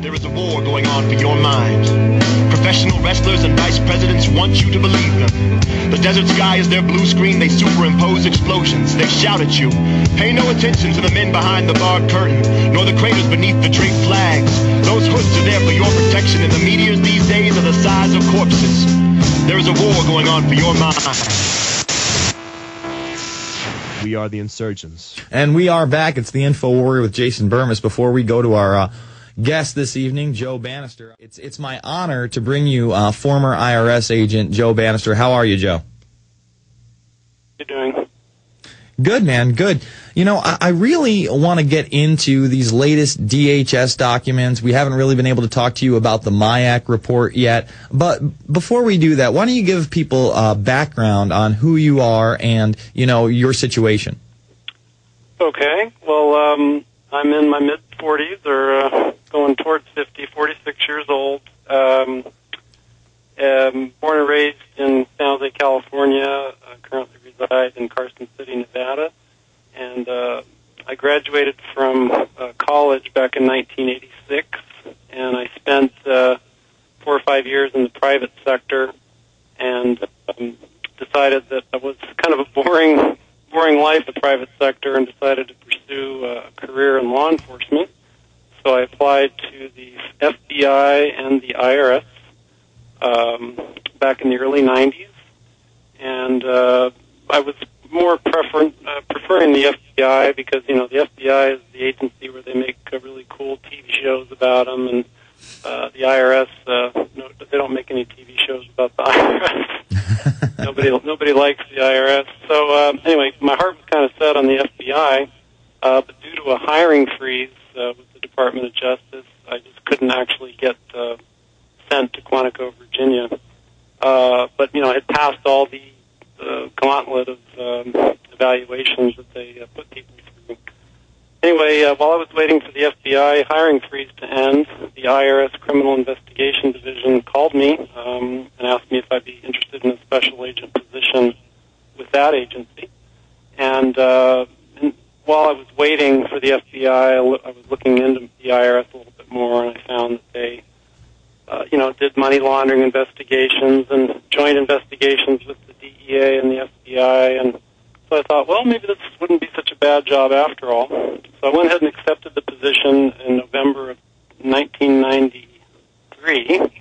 There is a war going on for your mind. Professional wrestlers and vice presidents want you to believe them. The desert sky is their blue screen. They superimpose explosions. They shout at you. Pay no attention to the men behind the barred curtain, nor the craters beneath the draped flags. Those hoods are there for your protection, and the meteors these days are the size of corpses. There is a war going on for your mind. We are the insurgents. And we are back. It's the Info Warrior with Jason Bermas. Before we go to our guest this evening, Joe Banister, it's my honor to bring you former IRS agent Joe Banister. How are you, Joe? How you doing? Good, man. Good. You know, I really want to get into these latest DHS documents. We haven't really been able to talk to you about the MIAC report yet. But before we do that, why don't you give people background on who you are and, you know, your situation? Okay. Well, I'm in my mid-40s or going towards 50, 46 years old. Born and raised in San Jose, California. Currently reside in Carson City, Nevada. And I graduated from college back in 1986, and I spent 4 or 5 years in the private sector, and decided that it was kind of a boring life, the private sector, and decided to pursue a career in law enforcement. So I applied to the FBI and the IRS back in the early 90s, and I was more preferring the FBI because, you know, the FBI is the agency where they make really cool TV shows about them, and the IRS, no, they don't make any TV shows about the IRS. Nobody likes the IRS. So anyway, my heart was kind of set on the FBI, but due to a hiring freeze with the Department of Justice, I just couldn't actually get sent to Quantico, Virginia. But, you know, I had passed all the gauntlet of evaluations that they put people through. Anyway, while I was waiting for the FBI hiring freeze to end, the IRS Criminal Investigation Division called me and asked me if I'd be interested in a special agent position with that agency. And while I was waiting for the FBI, I was looking into the IRS a little bit more, and I found that they did money laundering investigations and joint investigations with the DEA and the FBI, and so I thought, well, maybe this wouldn't be such a bad job after all. So I went ahead and accepted the position in November of 1993.